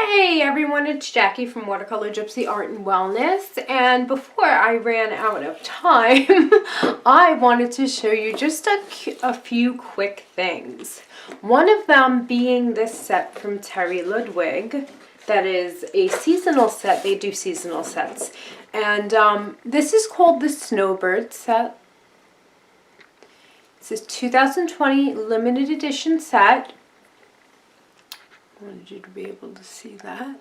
Hey everyone, it's Jackie from Watercolor Gypsy Art and Wellness, and before I ran out of time, I wanted to show you just a few quick things. One of them being this set from Terry Ludwig that is a seasonal set. They do seasonal sets, and this is called the Snowbird set. This is 2020 limited edition set. I wanted you to be able to see that.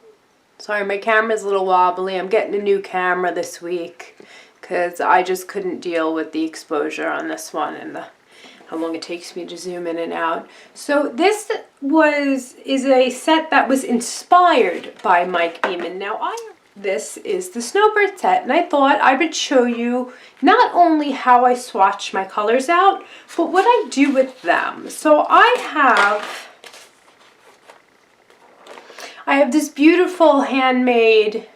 Sorry, my camera's a little wobbly. I'm getting a new camera this week because I just couldn't deal with the exposure on this one and how long it takes me to zoom in and out. So this is a set that was inspired by Mike Beeman. Now this is the Snowbird set, and I thought I would show you not only how I swatch my colors out, but what I do with them. So I have this beautiful handmade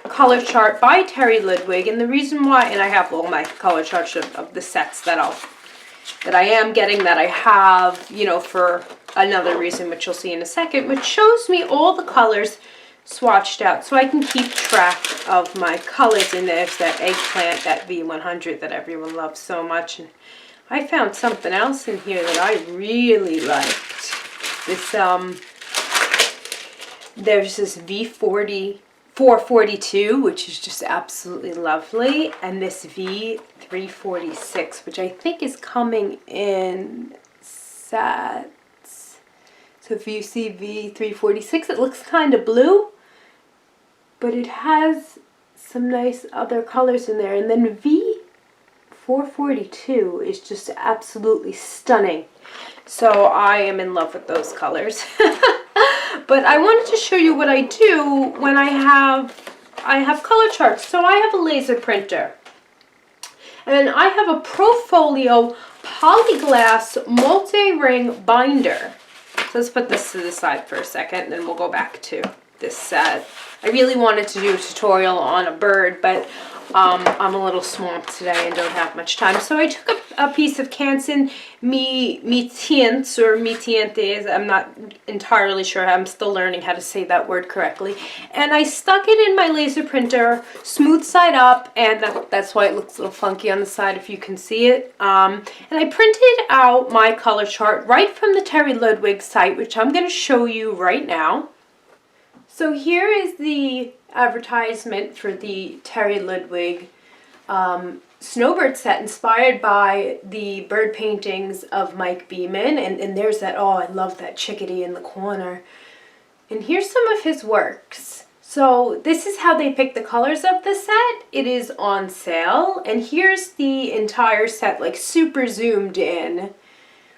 color chart by Terry Ludwig, and the reason why, and I have all my color charts of the sets that I am getting, that I have, you know, for another reason, which you'll see in a second, which shows me all the colors swatched out so I can keep track of my colors. And there's that eggplant, that V100 that everyone loves so much. And I found something else in here that I really liked. This there's this V442, which is just absolutely lovely, and this V346, which I think is coming in sets. So if you see V346, it looks kind of blue, but it has some nice other colors in there. And then V442 is just absolutely stunning. So I am in love with those colors. But I wanted to show you what I do when I have color charts. So I have a laser printer, and I have a Profolio polyglass multi-ring binder. So let's put this to the side for a second, and then we'll go back to this set. I really wanted to do a tutorial on a bird, but I'm a little swamped today and don't have much time. So I took a piece of Canson Mitientes or Mitientes. I'm not entirely sure. I'm still learning how to say that word correctly. And I stuck it in my laser printer, smooth side up, and that's why it looks a little funky on the side if you can see it. And I printed out my color chart right from the Terry Ludwig site, which I'm going to show you right now. So here is the advertisement for the Terry Ludwig Snowbird set, inspired by the bird paintings of Mike Beeman. And there's that, oh, I love that chickadee in the corner. And here's some of his works. So this is how they pick the colors of the set. It is on sale. And here's the entire set, like super zoomed in,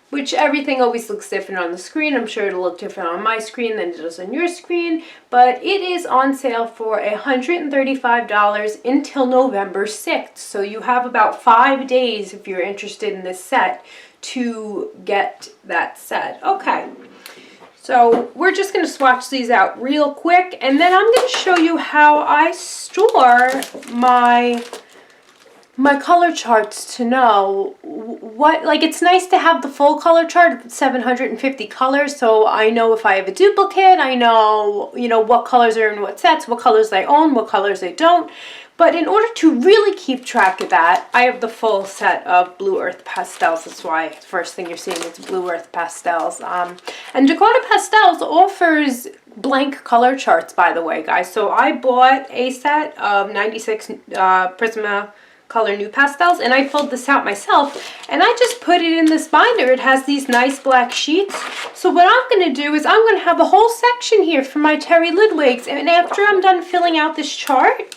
which everything always looks different on the screen. I'm sure it'll look different on my screen than it does on your screen, but it is on sale for $135 until November 6th. So you have about 5 days, if you're interested in this set, to get that set. Okay, so we're just going to swatch these out real quick, and then I'm going to show you how I store my color charts to know what, like, it's nice to have the full color chart of 750 colors, so I know if I have a duplicate, I know, you know, what colors are in what sets, what colors I own, what colors I don't. But in order to really keep track of that, I have the full set of Blue Earth Pastels. That's why the first thing you're seeing is Blue Earth Pastels. And Dakota Pastels offers blank color charts, by the way, guys. So I bought a set of 96 Prisma Color New Pastels, and I filled this out myself, and I just put it in this binder. It has these nice black sheets. So what I'm going to do is I'm going to have a whole section here for my Terry Ludwigs, and after I'm done filling out this chart,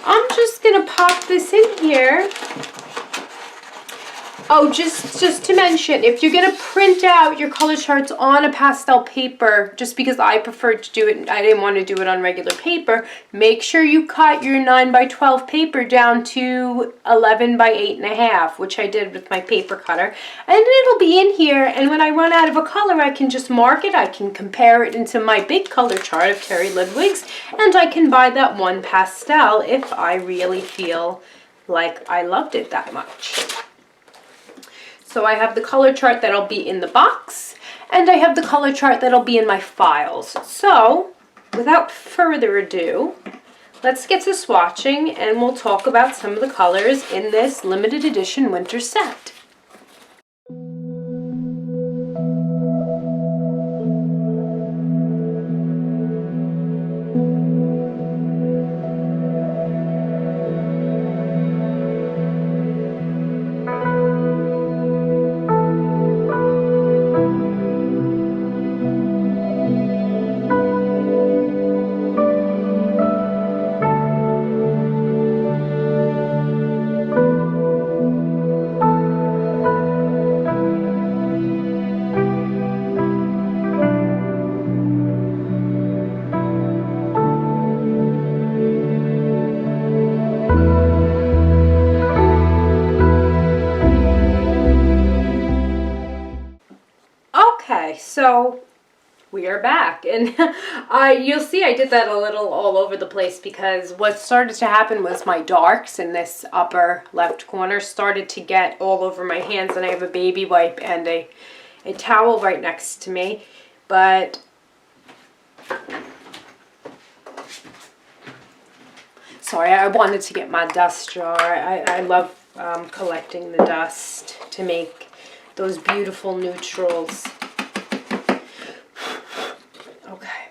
I'm just going to pop this in here. Oh, just to mention, if you're going to print out your color charts on a pastel paper, just because I preferred to do it, I didn't want to do it on regular paper, make sure you cut your 9x12 paper down to 11x8.5, which I did with my paper cutter. And it'll be in here, and when I run out of a color, I can just mark it, I can compare it into my big color chart of Terry Ludwig's, and I can buy that one pastel if I really feel like I loved it that much. So I have the color chart that'll be in the box, and I have the color chart that'll be in my files. So without further ado, let's get to swatching and we'll talk about some of the colors in this limited edition winter set. Okay, so we are back, and you'll see I did that a little all over the place because what started to happen was my darks in this upper left corner started to get all over my hands, and I have a baby wipe and a towel right next to me, but sorry, I wanted to get my dust jar. I love collecting the dust to make those beautiful neutrals. Okay.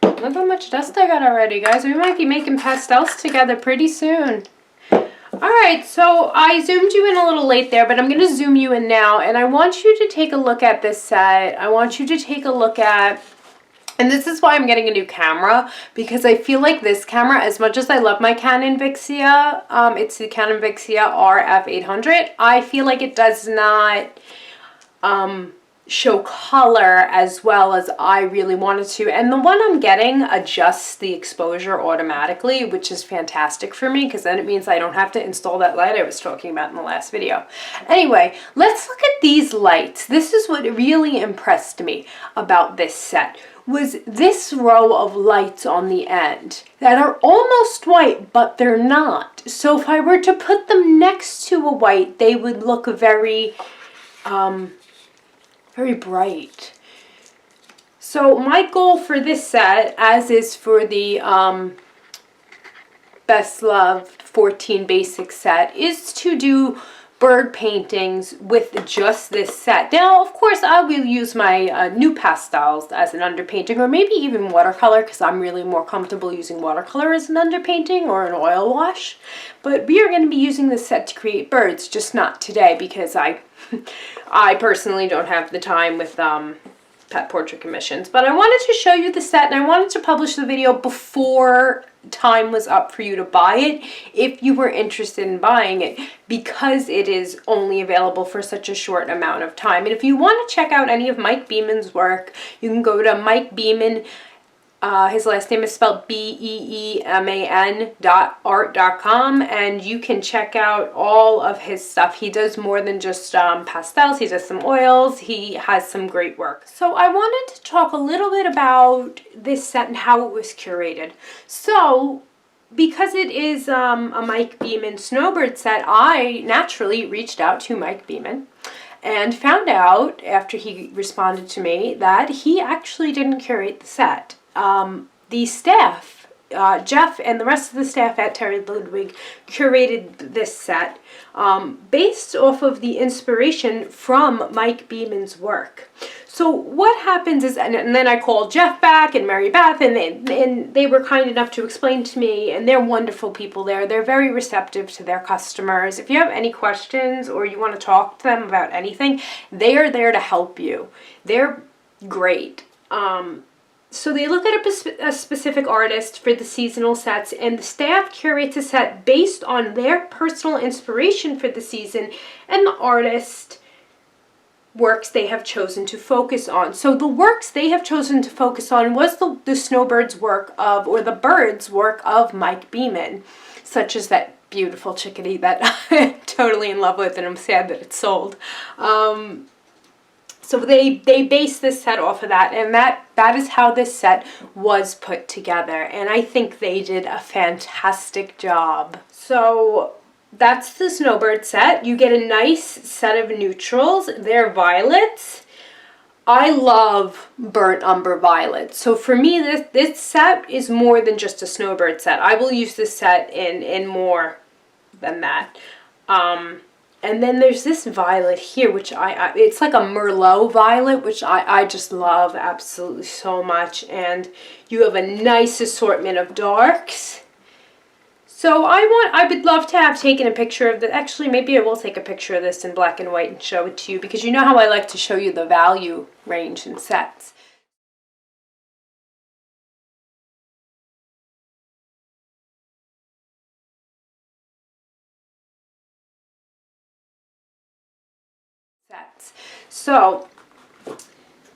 Look how much dust I got already, guys. We might be making pastels together pretty soon. Alright, so I zoomed you in a little late there, but I'm going to zoom you in now, and I want you to take a look at this set. I want you to take a look at, and this is why I'm getting a new camera, because I feel like this camera, as much as I love my Canon Vixia, it's the Canon Vixia RF800, I feel like it does not show color as well as I really wanted to. And the one I'm getting adjusts the exposure automatically, which is fantastic for me because then it means I don't have to install that light I was talking about in the last video. Anyway, let's look at these lights. This is what really impressed me about this set, was this row of lights on the end that are almost white, but they're not. So if I were to put them next to a white, they would look very bright. So my goal for this set, as is for the Best Loved 14 Basic set, is to do bird paintings with just this set. Now, of course, I will use my new pastels as an underpainting, or maybe even watercolor, because I'm really more comfortable using watercolor as an underpainting or an oil wash. But we are going to be using this set to create birds, just not today, because I personally don't have the time with pet portrait commissions. But I wanted to show you the set, and I wanted to publish the video before time was up for you to buy it if you were interested in buying it, because it is only available for such a short amount of time. And if you want to check out any of Mike Beeman's work, you can go to Mike Beeman. His last name is spelled BEEMAN.art.com, and you can check out all of his stuff. He does more than just pastels. He does some oils. He has some great work. So I wanted to talk a little bit about this set and how it was curated. So because it is a Mike Beeman snowbird set, I naturally reached out to Mike Beeman and found out, after he responded to me, that he actually didn't curate the set. The staff, Jeff and the rest of the staff at Terry Ludwig, curated this set based off of the inspiration from Mike Beeman's work. So what happens is, and then I called Jeff back and Mary Beth, and they were kind enough to explain to me, and they're wonderful people there. They're very receptive to their customers. If you have any questions or you want to talk to them about anything, they are there to help you. They're great. So they look at a specific artist for the seasonal sets, and the staff curates a set based on their personal inspiration for the season and the artist works they have chosen to focus on. So the works they have chosen to focus on was the snowbird's work of, or the bird's work of Mike Beeman, such as that beautiful chickadee that I'm totally in love with, and I'm sad that it's sold. So they base this set off of that, and that is how this set was put together, and I think they did a fantastic job. So that's the snowbird set. You get a nice set of neutrals. They're violets. I love burnt umber violet. So for me, this set is more than just a snowbird set. I will use this set in more than that. And then there's this violet here, which it's like a Merlot violet, which I just love absolutely so much. And you have a nice assortment of darks. So I would love to have taken a picture of the, actually maybe I will take a picture of this in black and white and show it to you, because you know how I like to show you the value range in sets. So,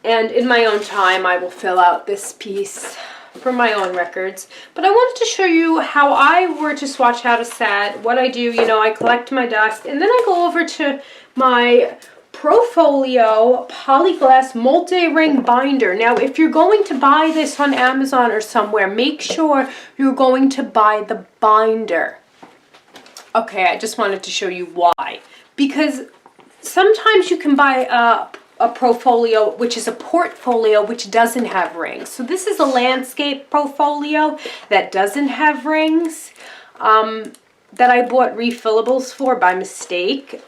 and in my own time I will fill out this piece for my own records, but I wanted to show you how I were to swatch out a set, what I do. You know, I collect my dust and then I go over to my Profolio Polyglass multi-ring binder. Now if you're going to buy this on Amazon or somewhere, make sure you're going to buy the binder. Okay, I just wanted to show you why, because sometimes you can buy a Profolio, which is a portfolio, which doesn't have rings. So this is a landscape Profolio that doesn't have rings, that I bought refillables for by mistake,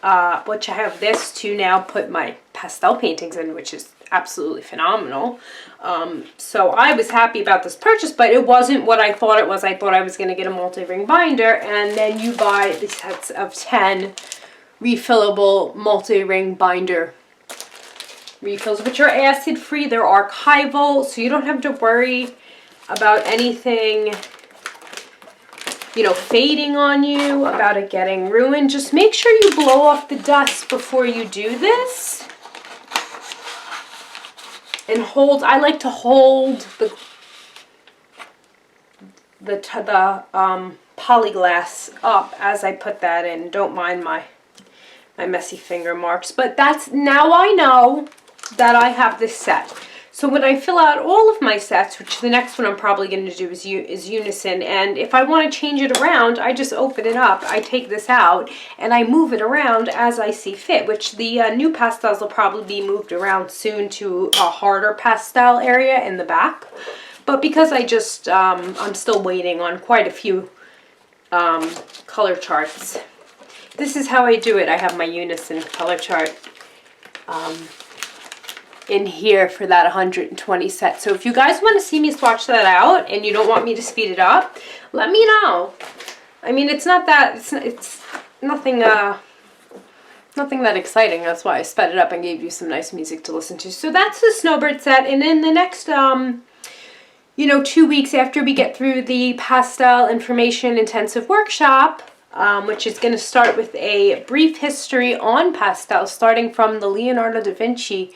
which I have this to now put my pastel paintings in, which is absolutely phenomenal. So I was happy about this purchase, but it wasn't what I thought it was. I thought I was going to get a multi-ring binder, and then you buy the sets of 10 refillable multi-ring binder refills, which are acid free. They're archival, so you don't have to worry about anything, you know, fading on you, about it getting ruined. Just make sure you blow off the dust before you do this, and hold. I like to hold the polyglass up as I put that in. Don't mind my messy finger marks, but that's, now I know that I have this set. So when I fill out all of my sets, which the next one I'm probably going to do is unison, and if I want to change it around, I just open it up, I take this out, and I move it around as I see fit, which the new pastels will probably be moved around soon to a harder pastel area in the back. But because I just, I'm still waiting on quite a few color charts. This is how I do it. I have my unison color chart in here for that 120 set. So if you guys want to see me swatch that out and you don't want me to speed it up, let me know. I mean, it's not that, it's nothing nothing that exciting. That's why I sped it up and gave you some nice music to listen to. So that's the Snowbird set, and in the next you know, 2 weeks after we get through the pastel information intensive workshop, which is going to start with a brief history on pastel, starting from the Leonardo da Vinci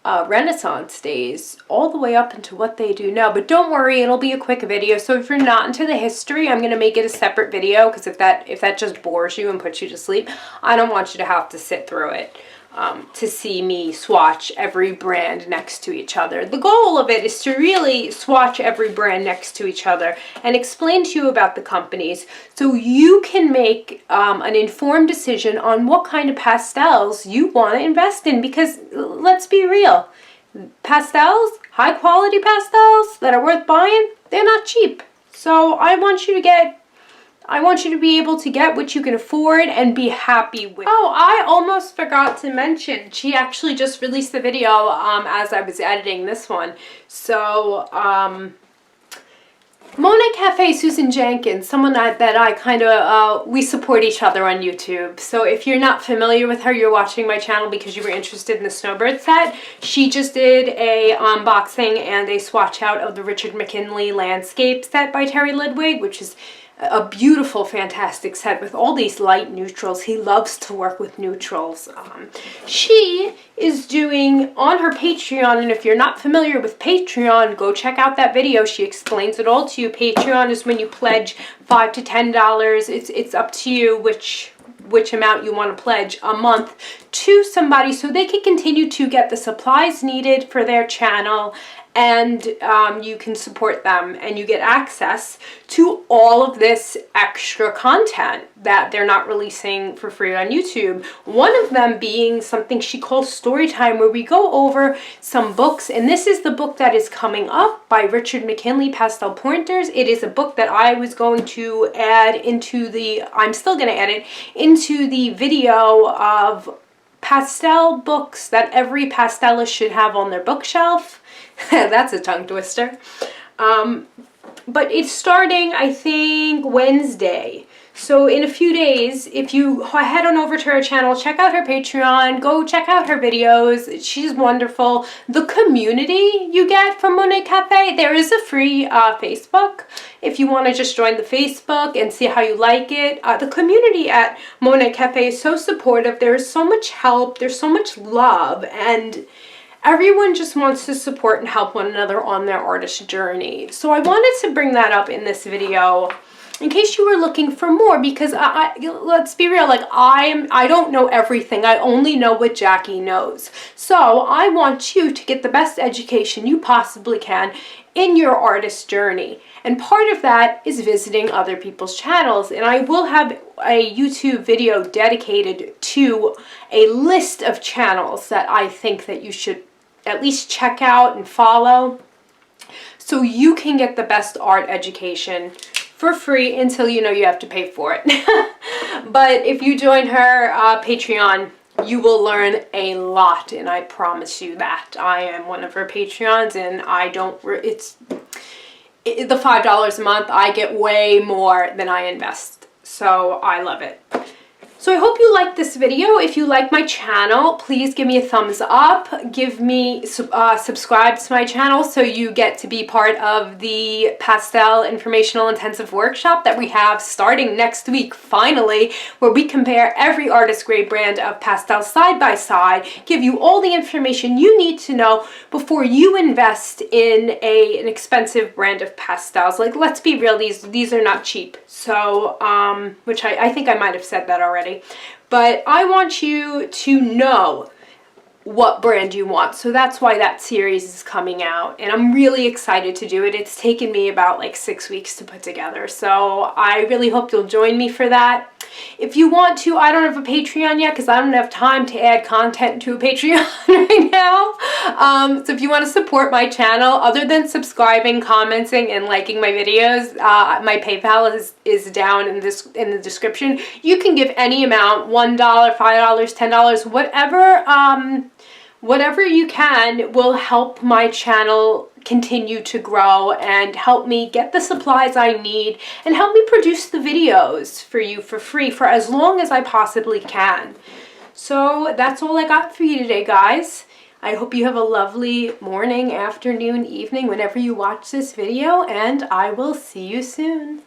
Renaissance days all the way up into what they do now. But don't worry, it'll be a quick video. So if you're not into the history, I'm going to make it a separate video, because if that just bores you and puts you to sleep, I don't want you to have to sit through it to see me swatch every brand next to each other. The goal of it is to really swatch every brand next to each other and explain to you about the companies, so you can make an informed decision on what kind of pastels you want to invest in. Because let's be real, pastels, high quality pastels that are worth buying, they're not cheap. So I want you to be able to get what you can afford and be happy with. Oh, I almost forgot to mention, she actually just released the video as I was editing this one. So, Monet Cafe Susan Jenkins, someone that I kind of, we support each other on YouTube. So if you're not familiar with her, you're watching my channel because you were interested in the Snowbird set. She just did a unboxing and a swatch out of the Richard McKinley landscape set by Terry Ludwig, which is a beautiful, fantastic set with all these light neutrals. He loves to work with neutrals. She is doing on her Patreon, and if you're not familiar with Patreon, go check out that video. She explains it all to you. Patreon is when you pledge $5 to $10. It's up to you which amount you want to pledge a month to somebody, so they can continue to get the supplies needed for their channel and you can support them, and you get access to all of this extra content that they're not releasing for free on YouTube. One of them being something she calls story time, where we go over some books, and this is the book that is coming up by Richard McKinley, Pastel Pointers. It is a book that I was going to add into the, I'm still going to add it into the video of pastel books that every pastelist should have on their bookshelf. That's a tongue twister. But it's starting, I think, Wednesday. So in a few days, if you head on over to her channel, check out her Patreon, go check out her videos. She's wonderful. The community you get from Monet Cafe, there is a free Facebook if you want to just join the Facebook and see how you like it. The community at Monet Cafe is so supportive. There is so much help. There's so much love, and everyone just wants to support and help one another on their artist journey. So I wanted to bring that up in this video in case you were looking for more, because let's be real, like I don't know everything. I only know what Jackie knows. So I want you to get the best education you possibly can in your artist journey. And part of that is visiting other people's channels. And I will have a YouTube video dedicated to a list of channels that I think that you should at least check out and follow, so you can get the best art education for free until you know you have to pay for it. But if you join her Patreon, you will learn a lot, and I promise you that. I am one of her Patreons, and I don't, it's the $5 a month, I get way more than I invest. So I love it. So I hope you liked this video. If you like my channel, please give me a thumbs up. Give me, subscribe to my channel so you get to be part of the Pastel Informational Intensive Workshop that we have starting next week, finally, where we compare every artist grade brand of pastel side by side, give you all the information you need to know before you invest in an expensive brand of pastels. Like, let's be real, these are not cheap. So, which I think I might have said that already. But I want you to know what brand you want. So that's why that series is coming out. And I'm really excited to do it. It's taken me about like 6 weeks to put together. So I really hope you'll join me for that. If you want to, I don't have a Patreon yet because I don't have time to add content to a Patreon right now. So if you want to support my channel, other than subscribing, commenting, and liking my videos, my PayPal is down in the description. You can give any amount, $1, $5, $10, whatever you can will help my channel continue to grow and help me get the supplies I need and help me produce the videos for you for free for as long as I possibly can. So that's all I got for you today, guys. I hope you have a lovely morning, afternoon, evening, whenever you watch this video, and I will see you soon.